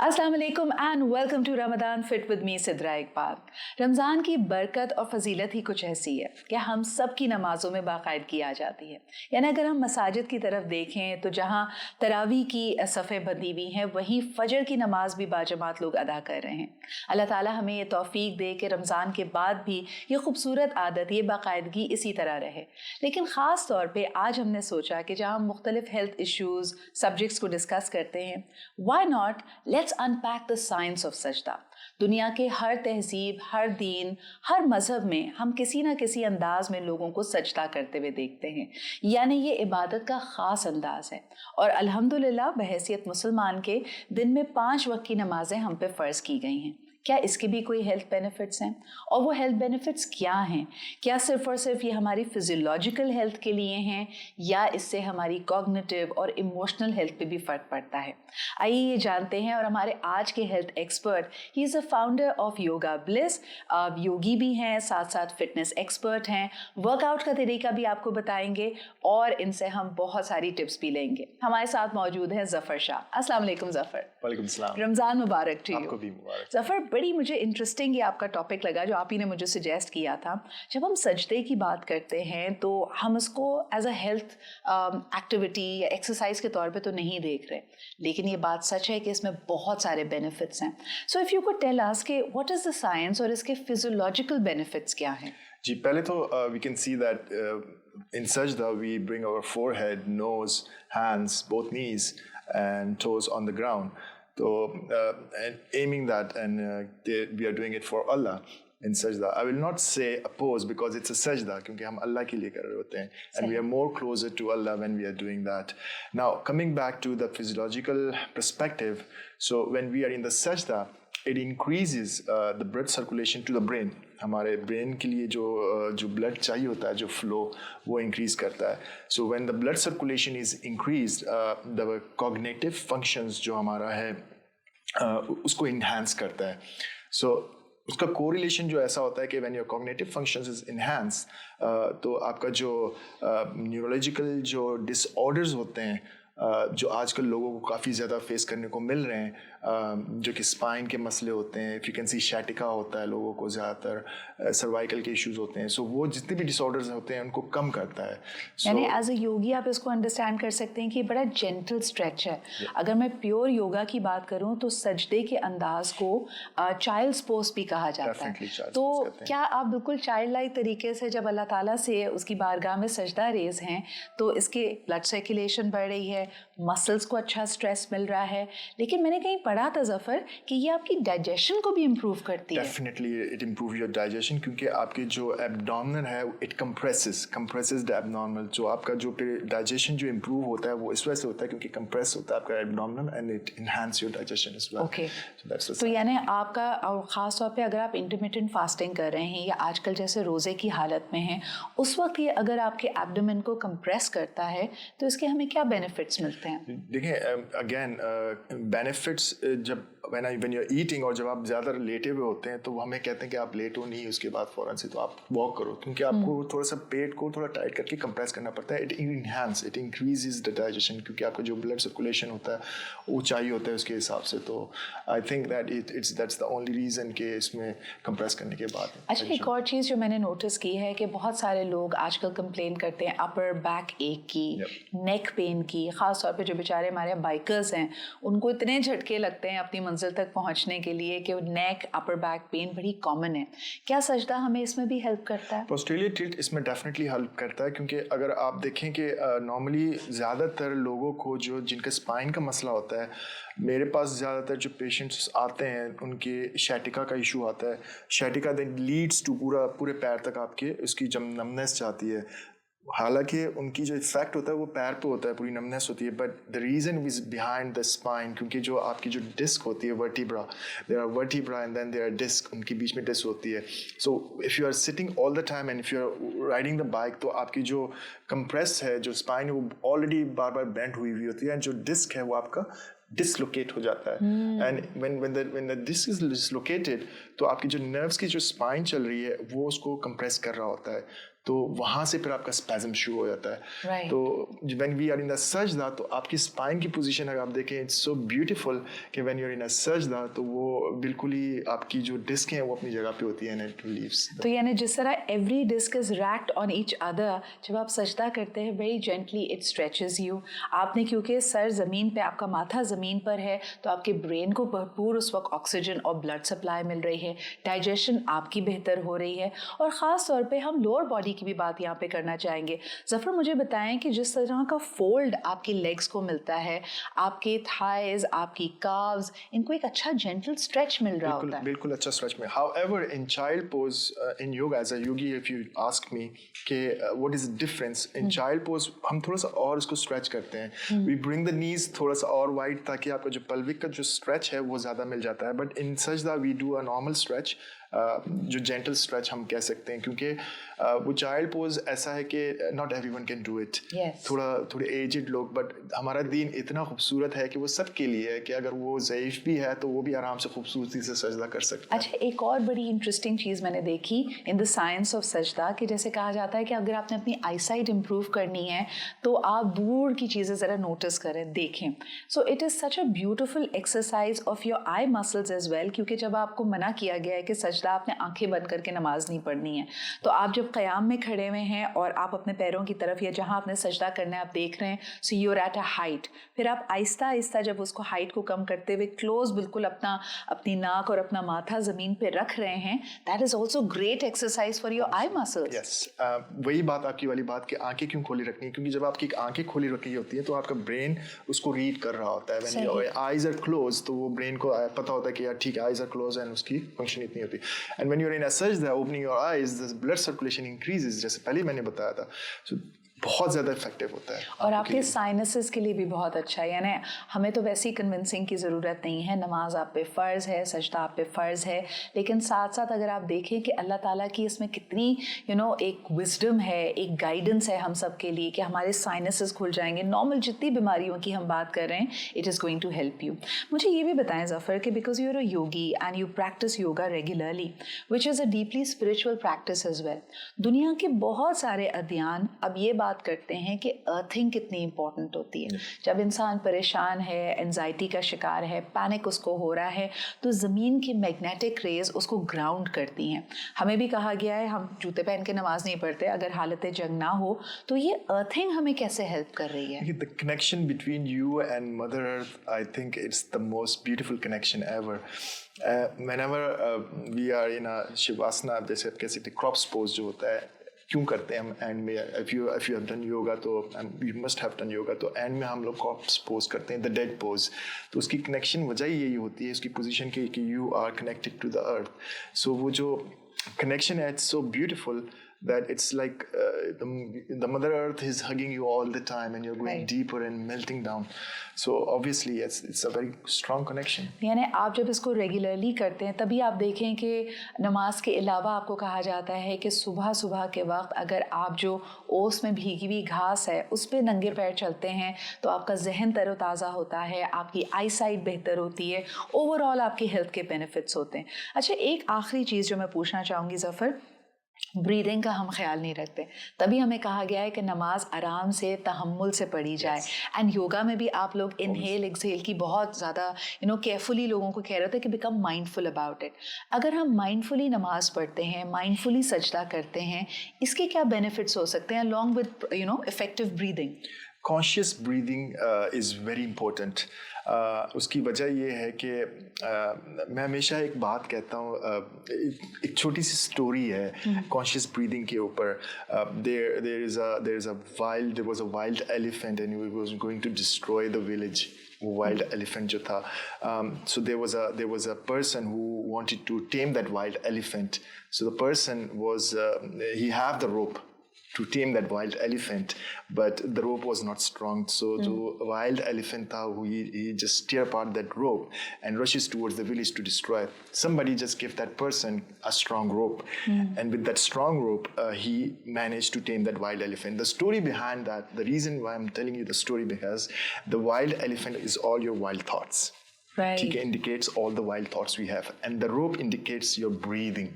अस्सलाम वालेकुम and welcome to Ramadan fit with me Sidra Iqbal. Ramzan की बरकत और फजीलत ही कुछ ऐसी है कि हम सब की नमाज़ों में बाकायदगी आ जाती है। यानी अगर हम मसाजिद की तरफ देखें तो जहाँ तरावी की सफ़े बंधी हुई हैं वहीं फ़जर की नमाज भी बाजमात लोग अदा कर रहे हैं। अल्लाह ताला हमें ये तौफ़ीक दे कि रमज़ान के बाद भी ये खूबसूरत आदत, ये बाकायदगी इसी तरह रहे। लेकिन ख़ास तौर पर आज हमने सोचा कि जहाँ हम मुख्तलिफ हेल्थ इश्यूज़ सब्जेक्ट्स को डिस्कस करते हैं, why not let's unpack the science of sajda. दुनिया के हर तहजीब, हर दीन, हर मजहब में हम किसी ना किसी अंदाज में लोगों को सजदा करते हुए देखते हैं, यानी ये इबादत का ख़ास अंदाज है। और अल्हम्दुलिल्लाह बहैसियत मुसलमान के दिन में 5 वक्त की नमाजें हम पे फ़र्ज़ की गई हैं। क्या इसके भी कोई हेल्थ बेनिफिट्स हैं? और वो हेल्थ बेनिफिट्स क्या हैं? क्या सिर्फ़ और सिर्फ ये हमारी फिजियोलॉजिकल हेल्थ के लिए हैं या इससे हमारी कॉग्निटिव और इमोशनल हेल्थ पे भी फ़र्क पड़ता है? आइए ये जानते हैं। और हमारे आज के health expert, he is a founder of Yoga Bliss, योगी भी हैं, साथ साथ फिटनेस एक्सपर्ट हैं, वर्कआउट का तरीका भी आपको बताएंगे और इनसे हम बहुत सारी टिप्स भी लेंगे। हमारे साथ मौजूद हैं ज़फ़र शाह। अस्सलाम वालेकुम ज़फ़र। वालेकुम सलाम। रमज़ान मुबारक टू यू। आपको भी मुबारक। ज़फ़र, बड़ी मुझे इंटरेस्टिंग ये आपका टॉपिक लगा जो आप ही ने मुझे सजेस्ट किया था। जब हम सजदे की बात करते हैं तो हम उसको एज अ हेल्थ एक्टिविटी या एक्सरसाइज के तौर पे तो नहीं देख रहे, लेकिन ये बात सच है कि इसमें बहुत सारे बेनिफिट्स हैं। So if you could tell us कि व्हाट इज़ द साइंस और इसके फिजियोलॉजिकल बेनिफिट्स क्या हैं? जी, पहले तो we can see that in सजदा we bring our forehead, nose, hands, both knees and toes on the ground. So and aiming that and we are doing it for Allah in sajda. I will not say a pose because it's a sajda क्योंकि हम अल्लाह के लिए कर रहे होते हैं, and we are more closer to Allah when we are doing that. Now coming back to the physiological perspective, so when we are in the sajda, it increases the blood circulation to the brain. हमारे brain के लिए जो blood चाहिए होता है, जो flow, वो increase करता है. So when the blood circulation is increased, the cognitive functions जो हमारा है उसको इन्हांस करता है. सो उसका कोरिलेशन जो ऐसा होता है कि when your cognitive functions is enhance, तो आपका जो न्यूरोलॉजिकल जो डिसऑर्डर्स होते हैं जो आजकल लोगों को काफ़ी ज़्यादा फेस करने को मिल रहे हैं, जो कि स्पाइन के मसले होते हैं, if you can see sciatica होता है लोगों को, ज़्यादातर सर्वाइकल के इश्यूज़ होते हैं. सो वो जितने भी डिसऑर्डर्स होते हैं उनको कम करता है. यानी एज अ योगी आप इसको अंडरस्टैंड कर सकते हैं कि बड़ा जेंटल स्ट्रेच है. अगर मैं प्योर योगा की बात करूं तो सजदे के अंदाज को चाइल्ड्स पोज भी कहा जाता है. तो क्या आप बिल्कुल चाइल्ड लाइक तरीके से जब अल्लाह ताला से उसकी बारगाह में सजदा रेज हैं तो इसके ब्लड सर्कुलेशन बढ़ रही है, मसल्स को अच्छा स्ट्रेस मिल रहा है, लेकिन मैंने कहीं पढ़ा था ज़फ़र कि ये आपकी डाइजेशन को भी इम्प्रूव करती है. Definitely it improve your digestion, क्योंकि आपके जो एब्डोमिनल है इट कंप्रेसेस द एब्डोमिनल. जो आपका जो डाइजेशन जो इम्प्रूव होता है वो इस वजह से होता है क्योंकि कंप्रेस होता है आपका abdominal and it enhance your digestion as well. Okay, तो यानी आपका, और ख़ास तौर पे अगर आप इंटरमिटेंट फास्टिंग कर रहे हैं या आजकल जैसे रोज़े की हालत में हैं, उस वक्त ये अगर आपके एब्डोमेन को कंप्रेस करता है तो इसके हमें क्या बेनिफिट्स मिलते हैं? देखिए अगेन बेनिफिट्स जब when you're eating और जब आप ज़्यादा लेटे हुए होते हैं तो वो हमें कहते हैं कि आप लेटो नहीं उसके बाद फ़ौरन से, तो आप वॉक करो, क्योंकि आपको थोड़ा सा पेट को थोड़ा टाइट करके कंप्रेस करना पड़ता है. इट इंक्रीजेस द डाइजेशन, क्योंकि आपका जो ब्लड सर्कुलेशन होता है ऊंचाई होता है उसके हिसाब से. तो I think that that's the only reason कि इसमें कंप्रेस करने के बाद. अच्छा, एक और चीज़ जो मैंने नोटिस की है कि बहुत सारे लोग आजकल कंप्लेन करते हैं अपर बैक एक की, नेक पेन की. ख़ास तौर पे जो बेचारे हमारे बाइकर्स हैं उनको इतने झटके लगते हैं अपनी मंजिल तक पहुंचने के लिए कि नेक अपर बैक पेन बड़ी कॉमन है. क्या सजदा हमें इसमें भी हेल्प करता है? पोस्टीरियर टिल्ट इसमें डेफिनेटली हेल्प करता है, क्योंकि अगर आप देखें कि नॉर्मली ज़्यादातर लोगों को जो जिनका स्पाइन का मसला होता है, मेरे पास ज़्यादातर जो पेशेंट्स आते हैं उनके शैटिका का इशू आता है. शैटिका देन लीड्स टू पूरे पैर तक आपके उसकी जब नमनेस जाती है. हालांकि उनकी जो इफेक्ट होता है वो पैर पे होता है, पूरी नमनेस होती है, but the reason is behind the spine, क्योंकि जो आपकी जो डिस्क होती है vertebra, there are vertebra and then there are disc, उनके बीच में डिस्क होती है. So if you are sitting all the time and if you are riding the bike, तो आपकी जो कंप्रेस है जो स्पाइन है वो ऑलरेडी बार बार बेंड हुई हुई होती है, एंड जो डिस्क है वो आपका डिसलोकेट हो जाता है. And when the disc is dislocated, तो आपकी जो नर्व्स की जो स्पाइन चल रही है वो उसको कंप्रेस कर रहा होता है. तो वहाँ से फिर आपका स्पैज़म शुरू हो जाता है. Right. तो when we are in a sajda तो आपकी स्पाइन की पोजीशन अगर आप देखें इट्स सो ब्यूटीफुल कि when you're in a sajda तो वो बिल्कुल ही आपकी जो डिस्क है वो अपनी जगह पे होती है and it relieves. तो यानी जिस तरह every disc is racked on each other, जब आप सजदा करते हैं very gently it stretches you. आपने क्योंकि सर ज़मीन पे, आपका माथा ज़मीन पर है, तो आपके ब्रेन को भरपूर उस वक्त ऑक्सीजन और ब्लड सप्लाई मिल रही है, डाइजेशन आपकी बेहतर हो रही है. और ख़ास तौर पे हम लोअर बॉडी की भी बात यहाँ पे करना चाहेंगे. ज़फ़र, मुझे बताएं कि जिस तरह का फोल्ड आपकी लेग्स को मिलता है, आपके थाइज, आपकी काव्स, इनको एक अच्छा जेंटल स्ट्रेच मिल रहा होता है. बिल्कुल अच्छा स्ट्रेच में. However, in child pose, in yoga as a yogi, if you ask me कि what is the difference in child pose, हम थोड़ा सा और उसको स्ट्रेच करते हैं. We bring the knees थोड़ा सा और वाइड ताकि आपका जो pelvic का जो स्ट्रेच है वो ज़्यादा मिल जाता है. But in sajda we do a normal stretch. जो जेंटल स्ट्रेच हम कह सकते हैं क्योंकि वो चाइल्ड पोज ऐसा है कि not everyone can do it. थोड़े एजेड लोग, बट हमारा दीन इतना खूबसूरत है कि वो सब के लिए है कि अगर वो ज़ईफ़ भी है तो वो भी आराम से खूबसूरती से सजदा कर सकता है. अच्छा, एक और बड़ी इंटरेस्टिंग चीज़ मैंने देखी इन द साइंस ऑफ सजदा कि जैसे कहा जाता है कि अगर आपने अपनी आईसाइट इम्प्रूव करनी है तो आप दूर की चीज़ें ज़रा नोटिस करें, देखें. So it is such a beautiful exercise of your eye muscles as well, क्योंकि जब आपको मना किया गया है कि सजदा आपने आंखें बंद करके नमाज नहीं पढ़नी है, तो आप जब क़याम में खड़े हुए हैं और आप अपने पैरों की तरफ या जहां आपने सजदा करना है आप देख रहे हैं, so you are at a height. फिर आप आहिस्ता आहिस्ता जब उसको हाइट को कम करते हुए क्लोज बिल्कुल अपनी नाक और अपना माथा ज़मीन पे रख रहे हैं, that is also great exercise for your eye muscles. Yes, वही बात आपकी वाली बात कि आंखें क्यों खोली रखनी है, क्योंकि जब आपकी आंखें खोली रखी होती है तो आपका ब्रेन उसको रीड कर रहा होता है. When your eyes are close तो वो ब्रेन को पता होता है कि यार ठीक है, आईज आर क्लोज एंड उसकी फंक्शन इतनी होती है. And when you are in a sajda, opening your eyes, the blood circulation increases, जैसे पहले मैंने बताया था. So बहुत ज़्यादा इफेक्टिव होता है और आपके साइनसेस के लिए भी बहुत अच्छा है. यानी हमें तो वैसे ही कन्विंसिंग की ज़रूरत नहीं है, नमाज आप पे फ़र्ज़ है, सजदा आप पे फ़र्ज़ है, लेकिन साथ साथ अगर आप देखें कि अल्लाह ताला की इसमें कितनी एक विजडम है, एक गाइडेंस है हम सब के लिए कि हमारे साइनसेस खुल जाएंगे. नॉर्मल जितनी बीमारियों की हम बात कर रहे हैं, it is going to help you. मुझे ये भी बताएं ज़फ़र कि because you are a yogi and you practice yoga regularly, which is a deeply spiritual practice as well. दुनिया के बहुत सारे अध्ययन अब ये बात करते हैं कि अर्थिंग कितनी इंपॉर्टेंट होती है. जब इंसान परेशान है, एंजाइटी का शिकार है, पैनिक उसको हो रहा है, तो ज़मीन की मैग्नेटिक रेज उसको ग्राउंड करती हैं. हमें भी कहा गया है हम जूते पहन के नमाज नहीं पढ़ते अगर हालत जंग ना हो. तो ये अर्थिंग हमें कैसे हेल्प कर रही है? The connection between you and Mother Earth, I think it's the most beautiful connection ever. Whenever we are in a Shavasana, जैसे आप कह सकते हैं क्रॉप्स पोज जो होता है, क्यों करते हैं हम एंड में, if you have done yoga तो you must have done yoga, तो एंड में हम लोग क्रॉप्स पोज करते हैं, द डेड पोज. तो उसकी कनेक्शन वजह यही होती है उसकी पोजीशन की कि you are connected to the earth. So वो जो कनेक्शन है it's so beautiful that it's like the Mother Earth is hugging you all the time and you're going deeper and melting down. So obviously it's a very strong connection. यानी आप जब इसको regularly करते हैं तभी आप देखें कि नमाज के अलावा आपको कहा जाता है कि सुबह सुबह के वक्त अगर आप जो ओस में भीगी हुई घास है उस पर नंगे पैर चलते हैं तो आपका जहन तरोताज़ा होता है, आपकी आई साइट बेहतर होती है, ओवरऑल आपकी हेल्थ के बेनिफिट्स होते हैं. अच्छा, एक आखिरी चीज़ जो मैं पूछना चाहूँगी ज़फ़र, ब्रीदिंग का हम ख्याल नहीं रखते. तभी हमें कहा गया है कि नमाज आराम से तहम्मुल से पढ़ी जाए. एंड योगा में भी आप लोग इनहेल एक्सहेल की बहुत ज़्यादा केयरफुली लोगों को कह रहे थे कि बिकम माइंडफुल अबाउट इट. अगर हम माइंडफुली नमाज पढ़ते हैं, माइंडफुली सजदा करते हैं, इसके क्या बेनिफिट्स हो सकते हैं along with effective breathing? Conscious breathing is very important. उसकी वजह ये है कि मैं हमेशा एक बात कहता हूँ, एक छोटी सी स्टोरी है कॉन्शियस ब्रीदिंग के ऊपर. There was a wild elephant and he was going to destroy the village. Wild elephant जो था, so there was a person who wanted to tame that wild elephant. So the person was he had the rope to tame that wild elephant, but the rope was not strong. So the wild elephant tha, he just tear apart that rope and rushes towards the village to destroy it. Somebody just gave that person a strong rope, and with that strong rope he managed to tame that wild elephant. The story behind that, the reason why I'm telling you the story, because the wild elephant is all your wild thoughts. Right. It indicates all the wild thoughts we have, and the rope indicates your breathing.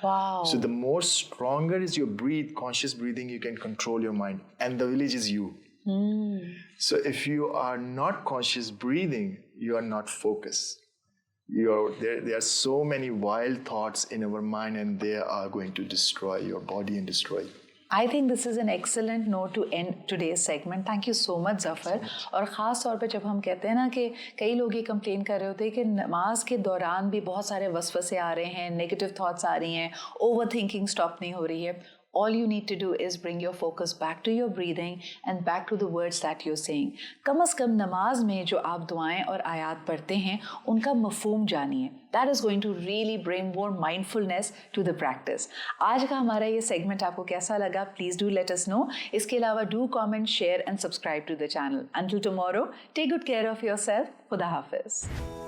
Wow. So the more stronger is your conscious breathing, you can control your mind. And the village is you. So if you are not conscious breathing, you are not focused. There are so many wild thoughts in our mind, and they are going to destroy your body and destroy you. I think this is an excellent note to end today's segment. Thank you so much, Zafar. और ख़ास तौर पे जब हम कहते हैं ना कि कई लोग ये कंप्लेन कर रहे होते हैं कि नमाज के दौरान भी बहुत सारे वसवसे आ रहे हैं, नेगेटिव थॉट्स आ रही हैं, ओवर थिंकिंग स्टॉप नहीं हो रही है. All you need to do is bring your focus back to your breathing and back to the words that you're saying. कम अज़ कम नमाज में जो आप दुआएं और आयात पढ़ते हैं उनका मफ़हूम जानिए. That is going to really bring more mindfulness to the practice. आज का हमारा ये segment आपको कैसा लगा? Please do let us know. इसके अलावा do comment, share and subscribe to the channel. Until tomorrow, take good care of yourself. खुदा हाफ़िज़.